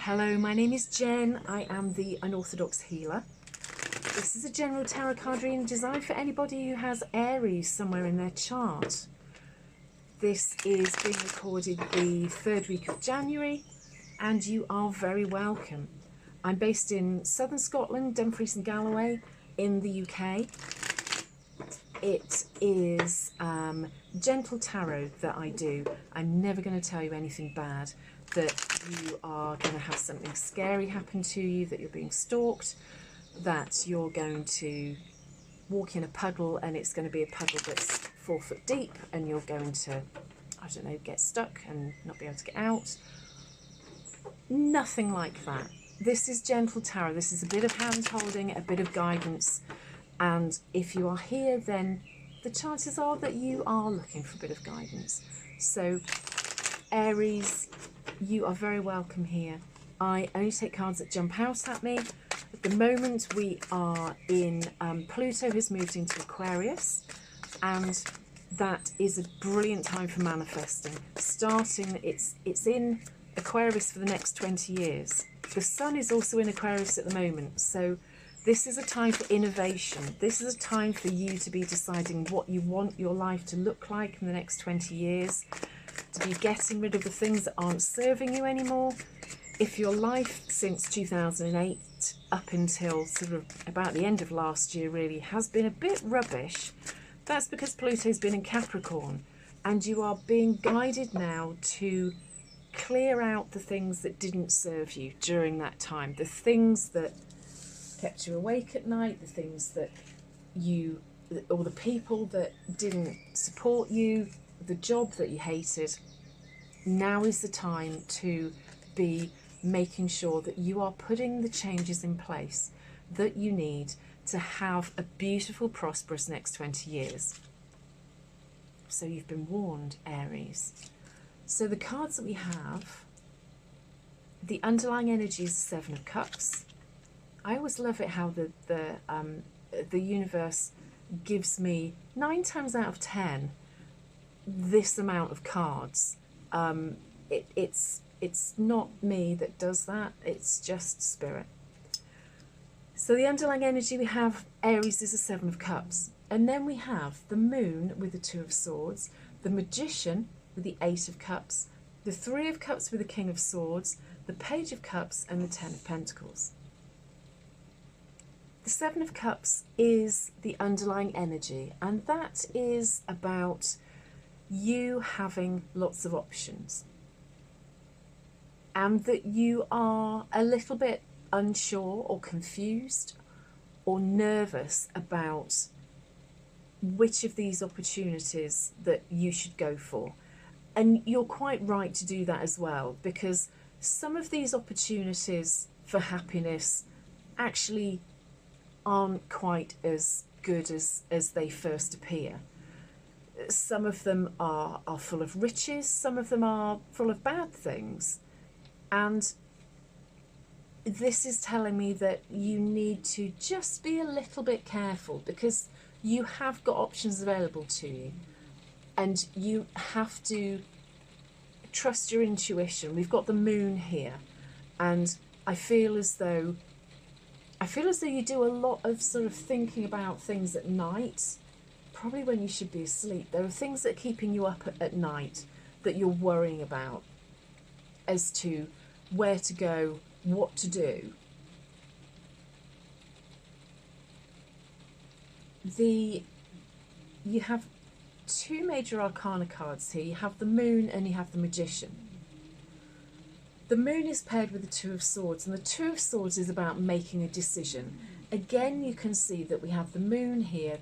Hello, my name is Jen. I am the Unorthodox Healer. This is a general tarot card reading designed for anybody who has Aries somewhere in their chart. This is being recorded the 3rd week of January, and you are very welcome. I'm based in southern Scotland, Dumfries and Galloway in the UK. It is gentle tarot that I do. I'm never going to tell you anything bad, that you are going to have something scary happen to you, that you're being stalked, that you're going to walk in a puddle and it's going to be a puddle that's 4 foot deep and you're going to, I don't know, get stuck and not be able to get out. Nothing like that. This is gentle tarot. This is a bit of hand holding, a bit of guidance. And if you are here, then the chances are that you are looking for a bit of guidance. So, Aries, you are very welcome here. I only take cards that jump out at me. At the moment, we are in, Pluto has moved into Aquarius, and that is a brilliant time for manifesting. It's in Aquarius for the next 20 years. The sun is also in Aquarius at the moment, so this is a time for innovation. This is a time for you to be deciding what you want your life to look like in the next 20 years, to be getting rid of the things that aren't serving you anymore. If your life since 2008 up until sort of about the end of last year really has been a bit rubbish, that's because Pluto's been in Capricorn, and you are being guided now to clear out the things that didn't serve you during that time, the things that kept you awake at night, the things that or the people that didn't support you, the job that you hated. Now is the time to be making sure that you are putting the changes in place that you need to have a beautiful, prosperous next 20 years. So you've been warned, Aries. So the cards that we have, the underlying energy is the 7 of Cups. I always love it how the universe gives me 9 times out of 10 this amount of cards. It's not me that does that, it's just spirit. So the underlying energy we have, Aries is the 7 of Cups. And then we have the Moon with the 2 of Swords, the Magician with the 8 of Cups, the 3 of Cups with the King of Swords, the Page of Cups and the 10 of Pentacles. The 7 of Cups is the underlying energy, and that is about you having lots of options, and that you are a little bit unsure or confused or nervous about which of these opportunities that you should go for. And you're quite right to do that as well, because some of these opportunities for happiness actually aren't quite as good as they first appear. Some of them are full of riches, some of them are full of bad things. And this is telling me that you need to just be a little bit careful, because you have got options available to you and you have to trust your intuition. We've got the Moon here, and I feel as though you do a lot of sort of thinking about things at night, probably when you should be asleep. There are things that are keeping you up at night that you're worrying about as to where to go, what to do. You have 2 major arcana cards here. You have the Moon and you have the Magician. The Moon is paired with the 2 of Swords, and the 2 of Swords is about making a decision. Again, you can see that we have the Moon here,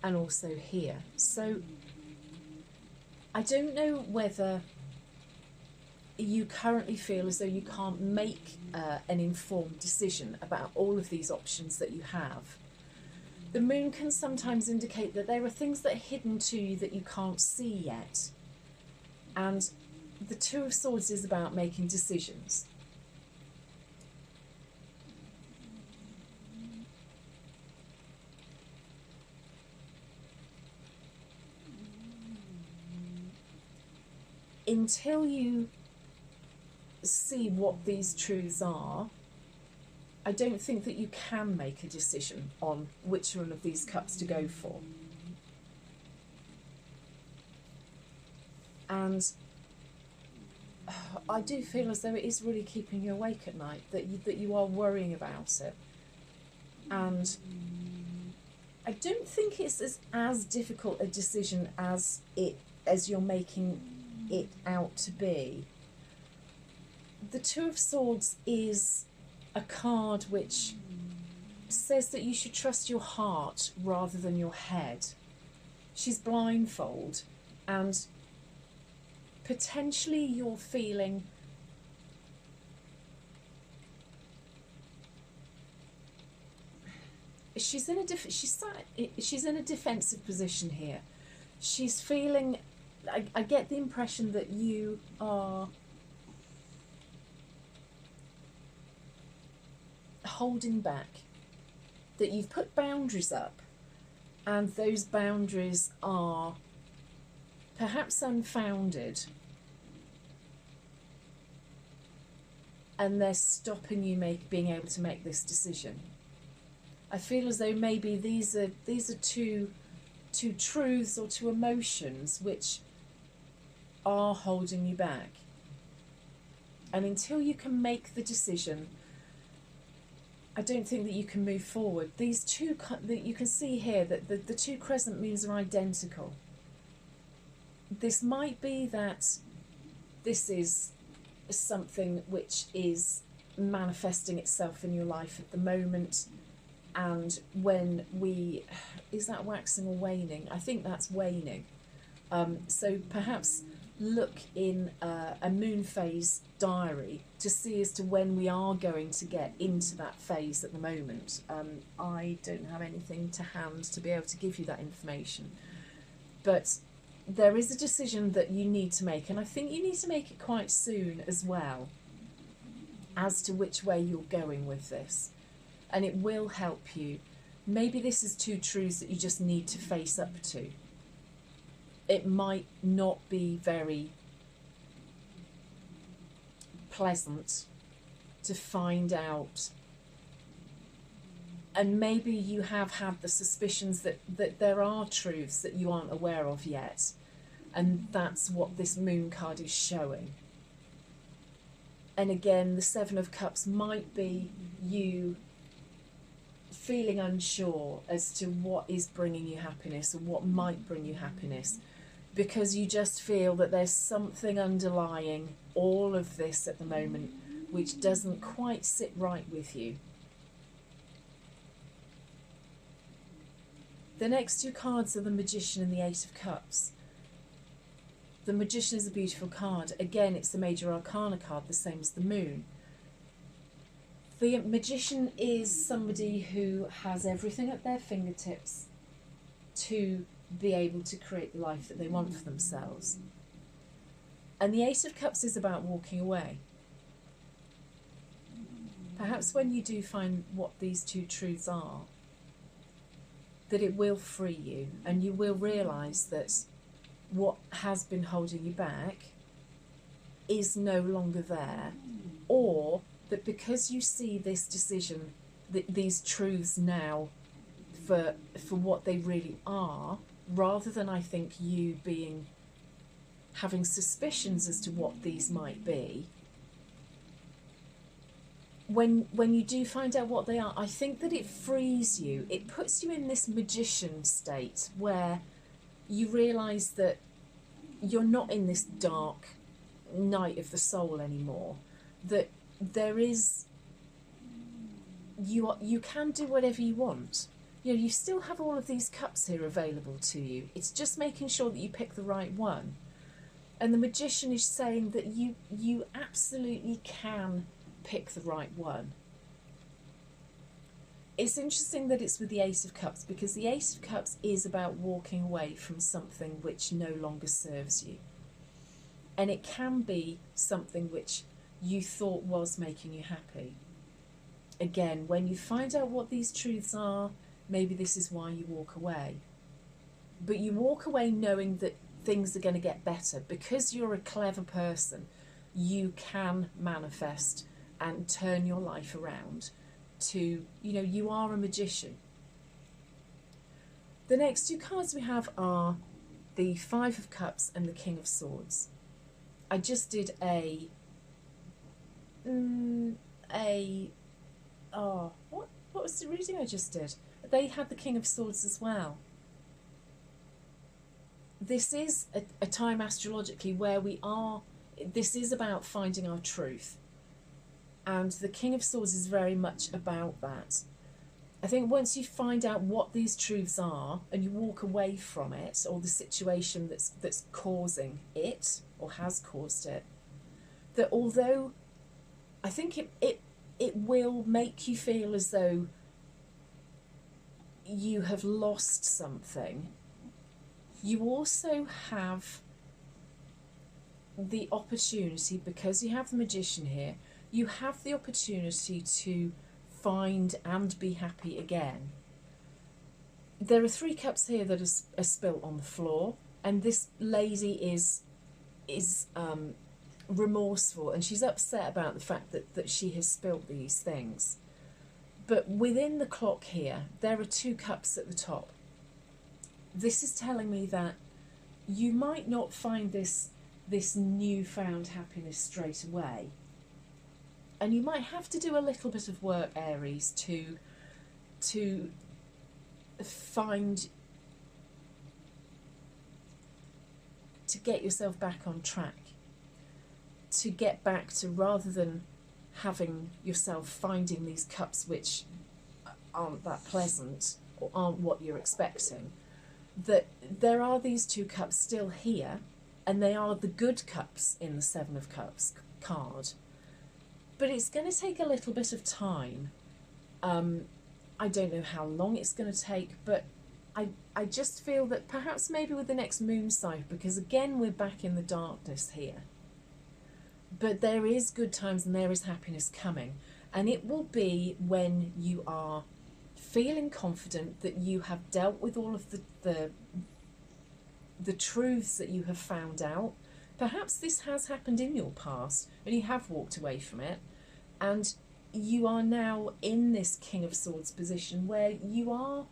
and also here. So I don't know whether you currently feel as though you can't make an informed decision about all of these options that you have. The Moon can sometimes indicate that there are things that are hidden to you that you can't see yet. And the 2 of Swords is about making decisions. Until you see what these truths are, I don't think that you can make a decision on which one of these cups to go for. And I do feel as though it is really keeping you awake at night, that you are worrying about it. And I don't think it's as difficult a decision as you're making it out to be. The Two of Swords is a card which says that you should trust your heart rather than your head. She's blindfold, and potentially you're feeling she's in a defensive position here. She's feeling, I get the impression that you are holding back, that you've put boundaries up, and those boundaries are perhaps unfounded, and they're stopping you being able to make this decision. I feel as though maybe these are two truths or two emotions which are holding you back. And until you can make the decision, I don't think that you can move forward. These two, that you can see here, that the two crescent moons are identical. This might be that this is something which is manifesting itself in your life at the moment. And when is that waxing or waning? I think that's waning. So perhaps look in a moon phase diary to see as to when we are going to get into that phase at the moment. I don't have anything to hand to be able to give you that information. But there is a decision that you need to make, and I think you need to make it quite soon as well, as to which way you're going with this. And it will help you. Maybe this is two truths that you just need to face up to. It might not be very pleasant to find out. And maybe you have had the suspicions that there are truths that you aren't aware of yet. And that's what this moon card is showing. And again, the Seven of Cups might be you feeling unsure as to what is bringing you happiness or what might bring you happiness, because you just feel that there's something underlying all of this at the moment which doesn't quite sit right with you. The next two cards are the Magician and the Eight of Cups. The Magician is a beautiful card. Again, it's the Major Arcana card, the same as the Moon. The Magician is somebody who has everything at their fingertips to be able to create the life that they want for themselves. And the Eight of Cups is about walking away. Perhaps when you do find what these two truths are, that it will free you, and you will realise that what has been holding you back is no longer there, or that because you see this decision, these truths now for what they really are, rather than, I think, you having suspicions as to what these might be, when you do find out what they are, I think that it frees you. It puts you in this magician state where you realise that you're not in this dark night of the soul anymore, that there is, you can do whatever you want. You know, you still have all of these cups here available to you. It's just making sure that you pick the right one. And the Magician is saying that you absolutely can pick the right one. It's interesting that it's with the Ace of Cups, because the Ace of Cups is about walking away from something which no longer serves you. And it can be something which you thought was making you happy. Again, when you find out what these truths are, maybe this is why you walk away. But you walk away knowing that things are going to get better, because you're a clever person, you can manifest and turn your life around to, you know, you are a magician. The next two cards we have are the Five of Cups and the King of Swords. I just did what was the reading I just did? They had the King of Swords as well. This is a time astrologically where this is about finding our truth. And the King of Swords is very much about that. I think once you find out what these truths are and you walk away from it, or the situation that's causing it or has caused it, that although I think it will make you feel as though you have lost something, you also have the opportunity, because you have the Magician here, you have the opportunity to find and be happy again. There are 3 cups here that are spilt on the floor, and this lady is remorseful, and she's upset about the fact that she has spilt these things. But within the clock here, there are 2 cups at the top. This is telling me that you might not find this newfound happiness straight away. And you might have to do a little bit of work, Aries, to get yourself back on track. To get back to, rather than having yourself finding these cups which aren't that pleasant or aren't what you're expecting, that there are these 2 cups still here, and they are the good cups in the 7 of Cups card. But it's going to take a little bit of time. I don't know how long it's going to take, but I just feel that perhaps maybe with the next moon cycle, because again we're back in the darkness here. But there is good times and there is happiness coming. And it will be when you are feeling confident that you have dealt with all of the truths that you have found out. Perhaps this has happened in your past and you have walked away from it, and you are now in this King of Swords position where you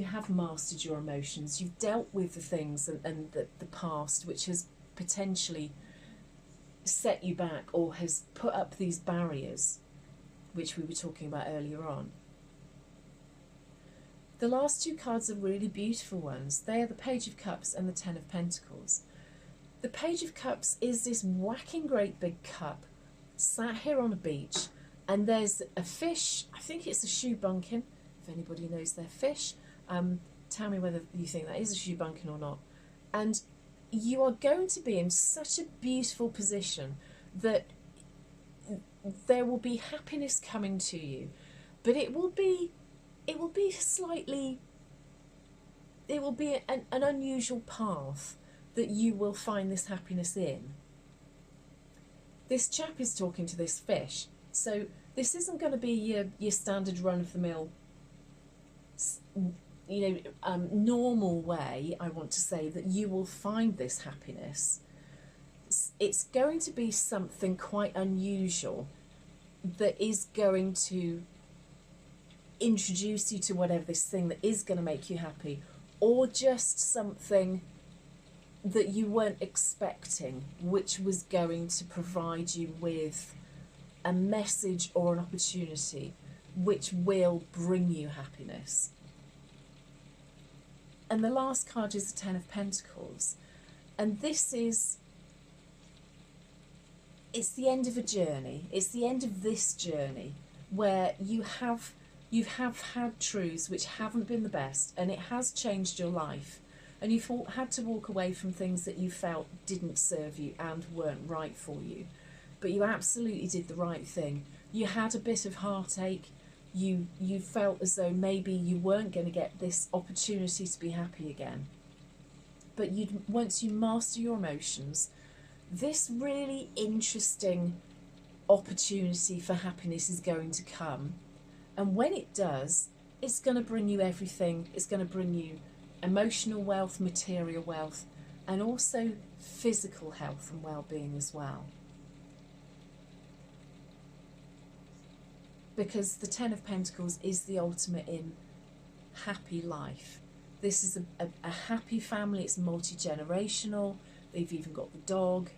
have mastered your emotions. You've dealt with the things and the past which has potentially set you back or has put up these barriers which we were talking about earlier on. The last 2 cards are really beautiful ones. They are the Page of Cups and the 10 of Pentacles. The Page of Cups is this whacking great big cup sat here on a beach, and there's a fish, I think it's a shoe bunkin, if anybody knows their fish. Tell me whether you think that is a shoe bunkin or not. And you are going to be in such a beautiful position that there will be happiness coming to you, but it will be an unusual path that you will find this happiness in. This chap is talking to this fish, so this isn't going to be your standard run-of-the-mill, normal way, I want to say, that you will find this happiness. It's going to be something quite unusual that is going to introduce you to whatever this thing that is going to make you happy, or just something that you weren't expecting, which was going to provide you with a message or an opportunity which will bring you happiness. And the last card is the 10 of Pentacles, and it's the end of a journey. It's the end of this journey where you have had truths which haven't been the best, and it has changed your life, and you've had to walk away from things that you felt didn't serve you and weren't right for you. But you absolutely did the right thing. You had a bit of heartache. You felt as though maybe you weren't going to get this opportunity to be happy again. But once you master your emotions, this really interesting opportunity for happiness is going to come. And when it does, it's going to bring you everything. It's going to bring you emotional wealth, material wealth, and also physical health and well-being as well. Because the Ten of Pentacles is the ultimate in happy life. This is a happy family. It's multi-generational. They've even got the dog,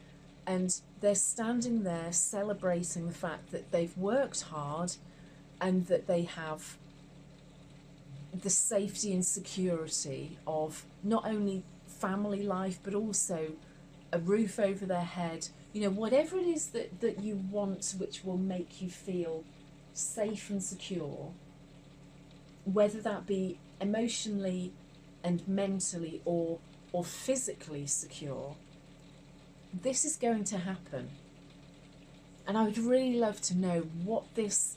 and they're standing there celebrating the fact that they've worked hard and that they have the safety and security of not only family life but also a roof over their head. You know, whatever it is that you want, which will make you feel safe and secure, whether that be emotionally and mentally or physically secure, this is going to happen. And I would really love to know what this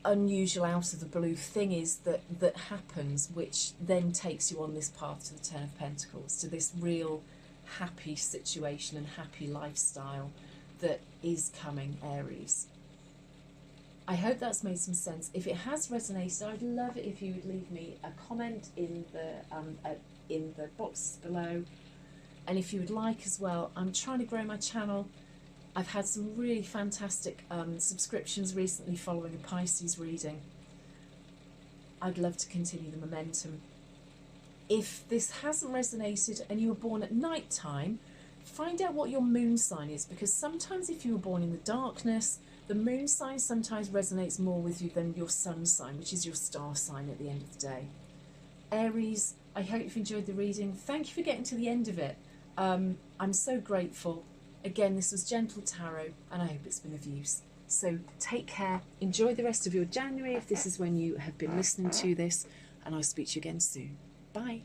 unusual, out of the blue thing is that happens, which then takes you on this path to the Ten of Pentacles, to this real happy situation and happy lifestyle that is coming, Aries. I hope that's made some sense. If it has resonated, I'd love it if you would leave me a comment in the box below. And if you would like as well, I'm trying to grow my channel. I've had some really fantastic subscriptions recently following a Pisces reading. I'd love to continue the momentum. If this hasn't resonated and you were born at night time, find out what your moon sign is, because sometimes if you were born in the darkness, the moon sign sometimes resonates more with you than your sun sign, which is your star sign at the end of the day. Aries, I hope you've enjoyed the reading. Thank you for getting to the end of it. I'm so grateful. Again, this was Gentle Tarot, and I hope it's been of use. So take care, enjoy the rest of your January if this is when you have been listening to this, and I'll speak to you again soon. Bye.